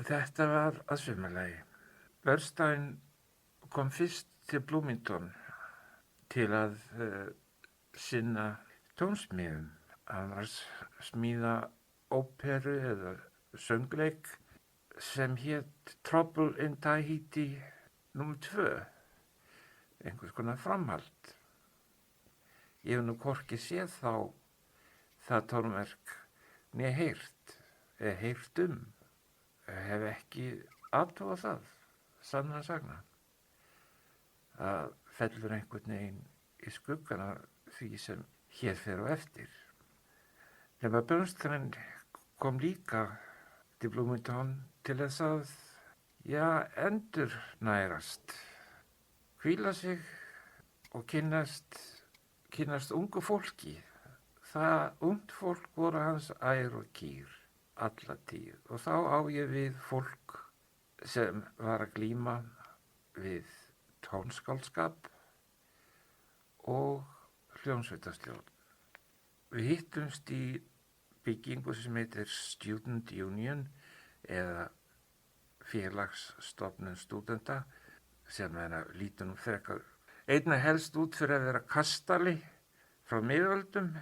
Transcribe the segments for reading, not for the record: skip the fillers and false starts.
Þetta var að sumarlagi. Bernstein kom fyrst til Bloomington til að sinna tónsmíðum. Hann var smíða óperu eða söngleik sem hét Trouble in Tahiti nr. 2, einhvers konar framhald. Ég hef nú hvorki séð það tónverk né heyrt hef ekki athugað það, sanna sagna. Það fellur einhvern veginn í skuggana því sem hér fer á eftir. Nema Bernstein kom líka til Bloomington til þess að, endurnærast, hvíla sig og kynnast ungu fólki. Það ungt fólk voru hans ær og kýr alla tíð og þá á ég við fólk sem var að glíma við tónskáldskap og hljómsveitarstjórn. Við hittumst í byggingu sem heitir Student Union eða félagsstofnun stúdenta sem lítur nú frekar einna helst út fyrir að vera kastali frá miðöldum.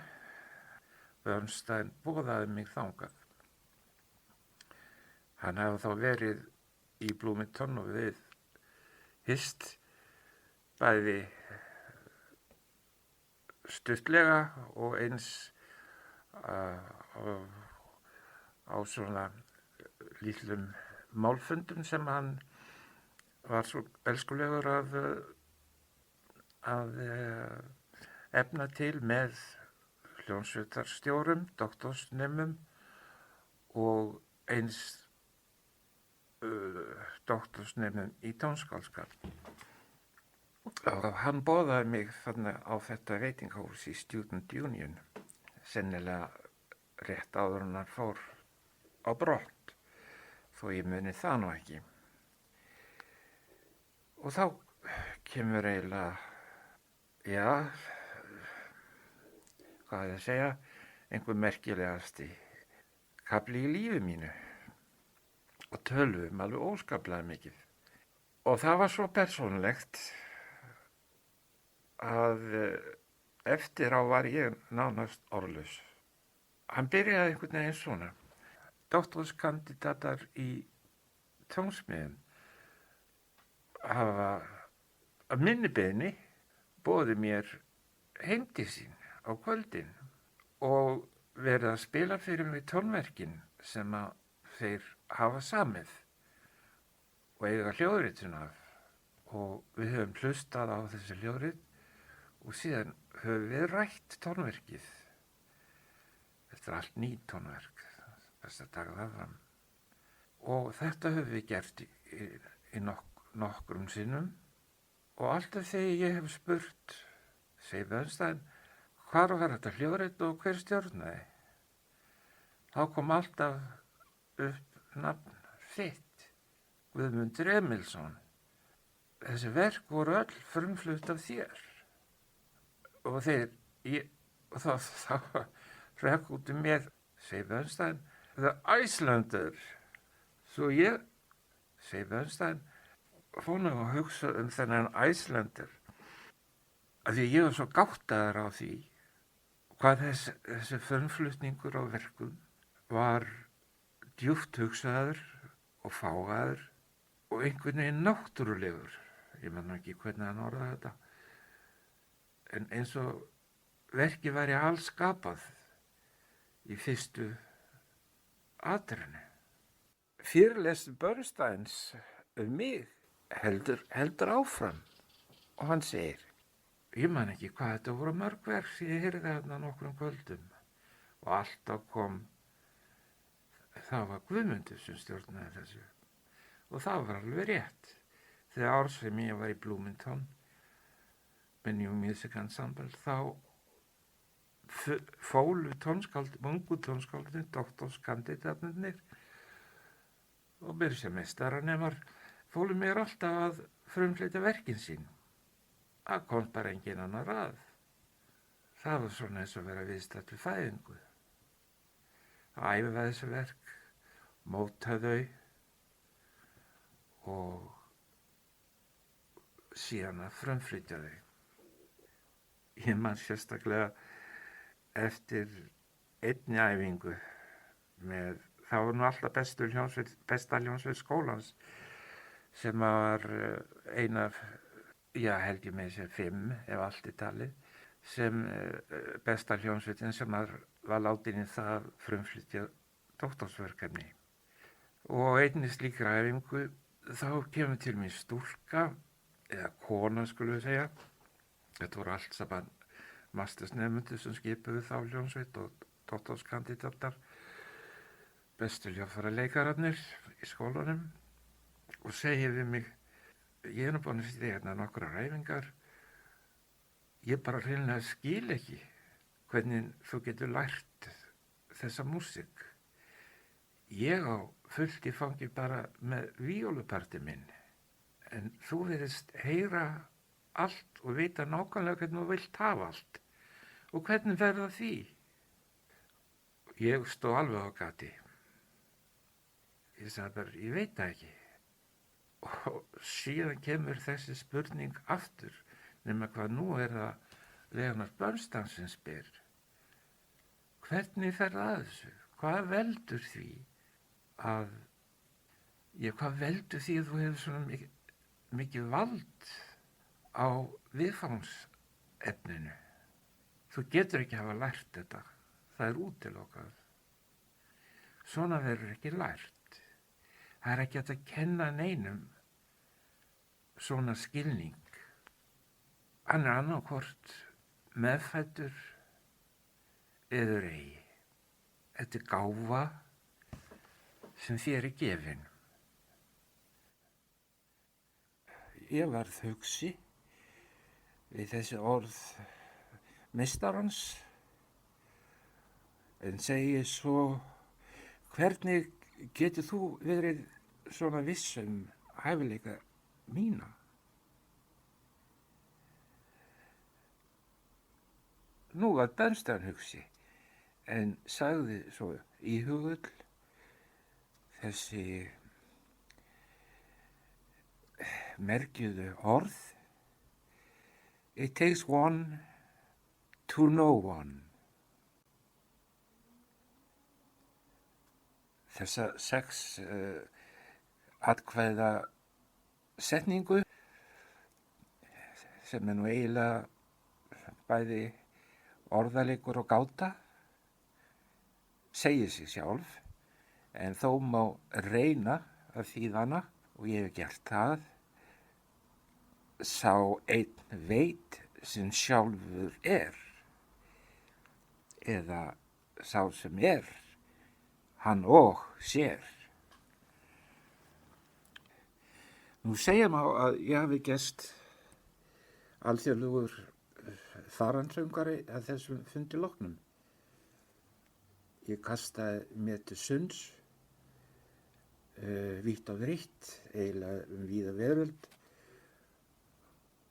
Bernstein boðaði mig þangað. Hann hafði þá verið í Bloomington og við hist bæði stuttlega og eins á svona lítlum málfundum sem hann var svo elskulegur að efna til með hljómsveitarstjórum, doktorsnemum og eins doktorsnemum í tónskáldskap. Og hann boðaði mig þannig á þetta veitingahús í Student Union, sennilega rétt áður en hann fór á brott, þó ég muni það nú ekki. Og þá kemur eiginlega, hvað ég að segja, einhver merkilegasti kafli í lífi mínu og töluðum alveg óskaplega mikið. Og það var svo persónulegt að eftir á var ég nánast orðlaus. Hann byrjaði einhvern veginn svona. Doktorskandidatar í tónsmíðum hafa að minni beiðni boðið mér heim til sín á kvöldin og verið að spila fyrir mig tónverkin sem að þeir hafa samið og eiga hljóðritun af. Og við höfum hlustað á þessi hljóðrit og síðan höfum við rætt tónverkið. Þetta er allt ný tónverk, best að taka það fram. Og þetta höfum við gert í nokkrum sinnum og alltaf þegar ég hef spurt, segir Bernstein, hvar var þetta hljóðrit og hver stjórnaði? Þá kom alltaf upp nafn þitt, Guðmundur Emilsson. Þessi verk voru öll frumflutt af þér. Og þá hrökk út mér, segir Bernstein, The Icelander. Svo ég, segir Bernstein, fór nú að hugsa þennan Icelander. Af því ég var svo gáttaður á því hvað þessi frumflutningur á verkum var djúpt hugsaður og fágaður og einhvern veginn náttúrulegur. Ég man ekki hvernig hann orðaði þetta. En eins og verkið væri alls skapað í fyrstu atrinu. Fyrirlestur Bernsteins mig heldur áfram og hann segir, ég man ekki hvað þetta voru mörg verk sem ég heyrði þarna nokkrum kvöldum og alltaf kom, það var Guðmundur sem stjórnaði þessu og það var alveg rétt. Þegar ár sem ég var í Bloomington með New Music Ensemble þá fólu ungu tónskáldin, doktorskandidatarnir og byrjameistarar fólu mér alltaf að frumflytja verkin sín. Það kom bara engin annar að. Það var svona eins og vera viðstætt við fæðingu. Að æfa þessi verk, móta þau og síðan að frumflytja þau. Ég man sérstaklega eftir einni æfingu með, það var nú alltaf besta hljómsveit skólans sem var ein af, held ég með sér 5 ef allt er talið, sem besta hljómsveitin sem var látin í það frumflytja doktorsverkefni. Og einni slíkra æfingu þá kemur til mér stúlka, eða kona skulum við segja. Þetta voru allt saman mastersnemendur sem skipuðu þá hljómsveit og doktorskandidatar, bestu hljóðfæraleikararnir í skólanum, og segir við mig, ég er nú búin að sitja hérna nokkrar æfingar, ég bara hreinlega skil ekki hvernig þú getur lært þessa músík. Ég á fullt í fangi bara með víóluparti minn, en þú virðist heyra allt og vita nákvæmlega hvernig þú vilt hafa allt. Og hvernig verða því? Ég stóð alveg á gati. Ég sagði bara, ég veit það ekki. Og síðan kemur þessi spurning aftur, nema hvað nú er það Leonard Bernstein sem spyr. Hvernig fer það að þessu? Hvað veldur því að, hvað veldur því að þú hefur svona mikið vald á viðfangsefninu? Þú getur ekki hafa lært þetta, það er útilokað. Svona verður ekki lært. Það er ekki hægt að kenna neinum svona skilning. Hann er annarkvort meðfæddur eða eigi. Þetta er gáfa sem þér er gefin. Ég varð hugsi við þessi orð meistarans, en segi svo, hvernig getur þú verið svona viss hæfileika mína? Nú var Bernstein hugsi, en sagði svo íhugull þessi merkjuðu orð. It takes one to know one. Þessa 6 atkvæða setningu sem er nú eiginlega bæði orðaleikur og gáta segir sig sjálf, en þó má reyna að þýða hana og ég hef gert það. Sá einn veit sem sjálfur er, eða sá sem er, hann og sér. Nú segja má að ég hafi gerst alþjóðlegur faransöngari að þessum fundi loknum. Ég kastaði mér til sunds, vítt og breitt, eiginlega víða veröld,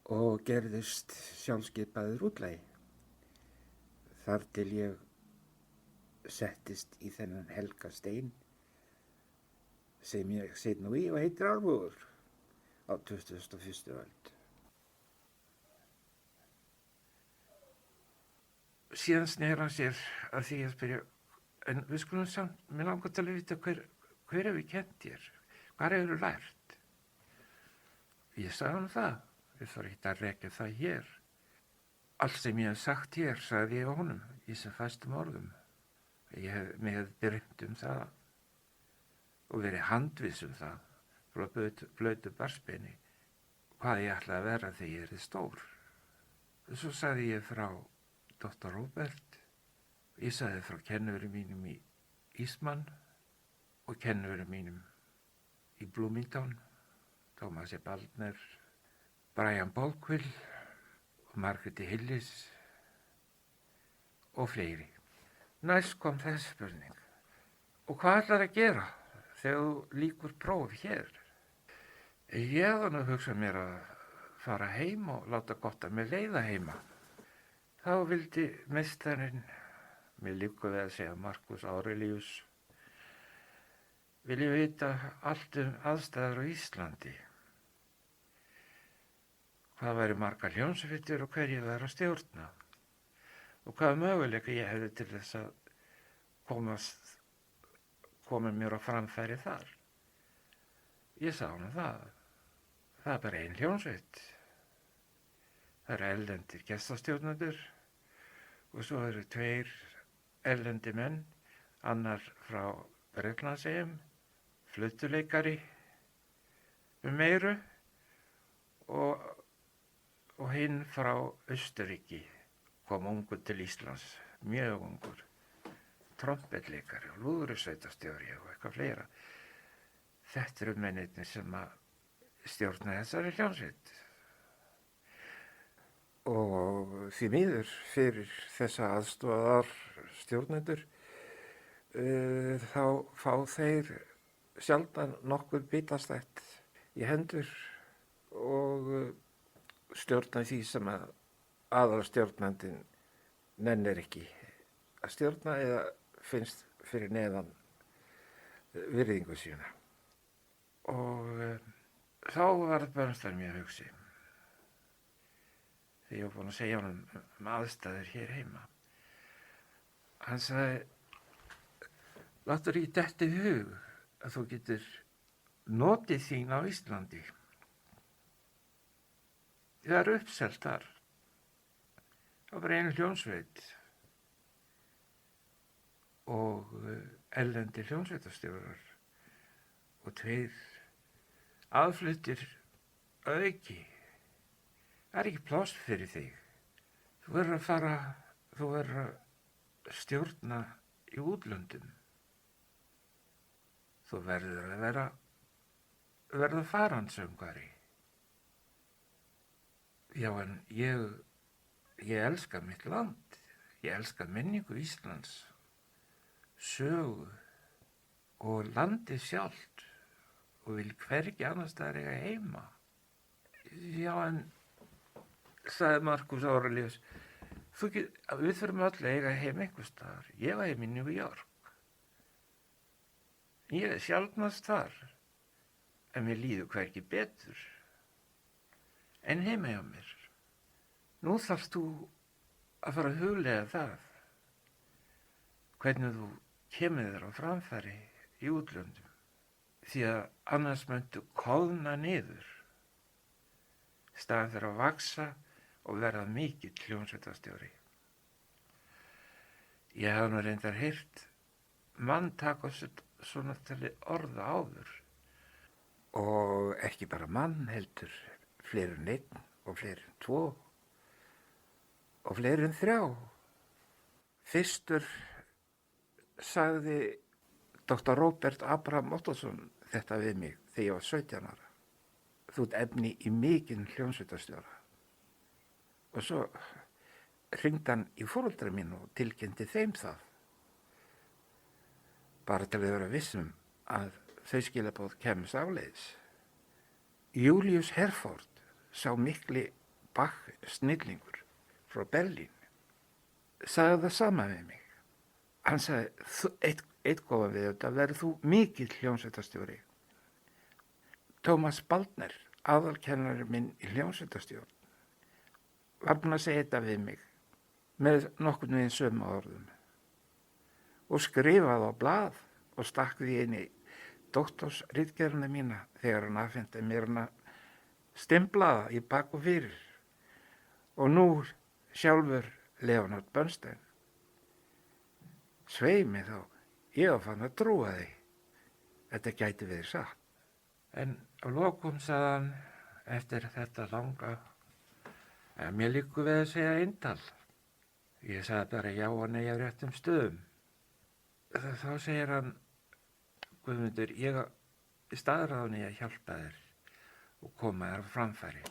og gerðist sjálfskipaður útlægi. Þar til ég settist í þennan helga stein sem ég sit nú í og heitir Árvogur á 21. öld. Síðan sneri hann sér að því að spyrja, en við skulum samt, mér langar til að vita hver hefur kennt þér? Hvar hefur þú lært? Ég sagði hann það, ég þarf ekki að rekja það hér. Allt sem ég hef sagt hér, sagði ég honum í sem fæstum orðum. Mér hef dreymt það og verið handviss það frá blautu barnsbeini hvað ég ætlaði að vera þegar ég yrði stór. Svo sagði ég frá Dr. Robert, ég sagði frá kennurum mínum í Eastman og kennurum mínum í Bloomington, Thomas E. Baldner, Brian Boltwill og Margaret Hillis og fleiri. Næst kom þessi spurning. Og hvað ætlar að gera þegar þú lýkur próf hér? Ég hafði nú hugsað mér að fara heim og láta gott að mér leiða heima. Þá vildi meistarinn, mér líkur við að segja Marcus Aurelius, vilja vita allt aðstæður á Íslandi. Hvað væri margar hljómsveitir og hverju væri að stjórna. Og hvaða möguleika ég hefði til þess að koma mér á framfæri þar. Ég sá það. Það er bara ein hljómsveit. Það eru erlendir gestastjórnendur og svo eru 2 erlendi menn, annar frá Bretlandseyjum, fluttuleikari meiru og hinn frá Austurríki kom ungur til Íslands, mjög ungur, trompetleikari og lúðrasveitarstjóri og eitthvað fleira. Þetta eru mennirnir sem að stjórna þessari hljómsveit. Og því miður fyrir þessa aðstoðar stjórnendur þá fá þeir sjaldan nokkuð bitastætt í hendur og stjórna því sem að aðalstjórnandinn nennir ekki að stjórna eða finnst fyrir neðan virðingu sína. Og þá varð Bernstein mér hugsi. Þegar ég var búinn að segja honum aðstæður hér heima. Hann sagði, láttu ekki detta í hug að þú getur notið þín á Íslandi. Það er uppselt þar. Það var ein hljómsveit og erlendir hljómsveitarstjórar og 2 aðfluttir að auki. Það er ekki pláss fyrir þig. Þú verður að stjórna í útlöndum. Þú verður að verða faransöngvari. Já, en ég elska mitt land. Ég elska minningu Íslands, sögu og landið sjálft og vil hvergi annars staðar eiga heima. Já, en sagði Marcus Aurelius, við þurfum öll að eiga heim einhvers staðar. Ég var heim í New York. Ég er sjaldnast þar, en mér líður hvergi betur en heima hjá mér. Nú þarfst þú að fara að huglega það, hvernig þú kemur þér á framfæri í útlöndum, því að annars möntu koðna niður, staðan þeirra að vaxa og verða mikill hljómsveitarstjóri. Ég hafði nú reyndar heyrt mann taka svona til orða áður og ekki bara mann heldur, fleiri en 1 og fleiri en 2 og fleiri en 3. Fyrstur sagði Dr. Robert Abraham Ottosson þetta við mig þegar ég var 17 ára. Þú ert efni í mikinn hljómsveitarstjóra. Og svo hringdi hann í foreldra mín og tilkynnti þeim það. Bara til að vera vissum að þau skilaboð kemst áleiðis. Julius Herford, sá mikli Bach-snillingur frá Berlín, sagði það sama við mig. Hann sagði, eitt góða við þetta, verður þú mikill hljómsveitarstjóri. Thomas Baldner, aðalkennari minn í hljómsveitarstjórn, var búinn að segja þetta við mig með nokkurn veginn sömu orðum og skrifaði á blað og stakk því inn í doktorsritgerðina mína þegar hann afhenti mér hana stimplaða í bak og fyrir. Og nú sjálfur Leonard Bernstein. Svei mig þá, ég var fann að trúa því. Þetta gæti verið satt. En á lokum sagði hann eftir þetta langa að mér líku við að segja eintal. Ég sagði bara já og nei á réttum stöðum. Þá segir hann, Guðmundur, ég staðráðni að hjálpa þér og koma þér á framfæri.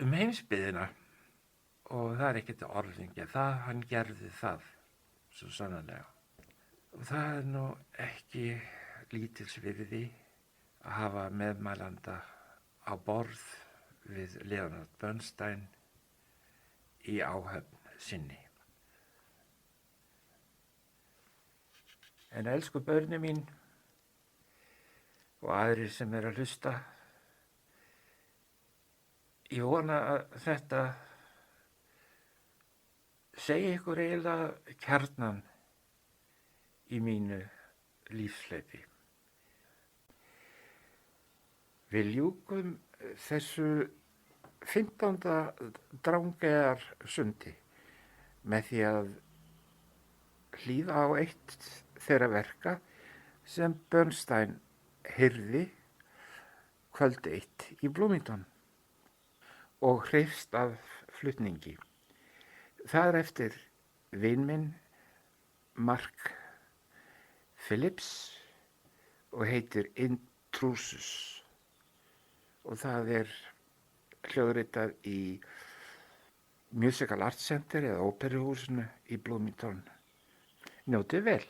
Heimsbyggðina, og það er ekkert orðingja, hann gerði það, svo sannarlega. Og það er nú ekki lítils virði að hafa meðmælanda á borð við Leonard Bernstein í áhöfn sinni. En elsku börni mín, og aðrir sem að hlusta. Ég vona að þetta segi ykkur eiginlega kjarnan í mínu lífshlaupi. Við ljúkum þessu 15. Drangaeyjar sundi með því að hlýða á eitt þeirra verka sem Bernstein heyrði kvöld 1 í Bloomington og hreifst af flutningi. Það er eftir vin minn Mark Phillips og heitir Intrusus og það er hljóðritað í Musical Arts Center eða Óperuhúsinu í Bloomington. Njótið vel.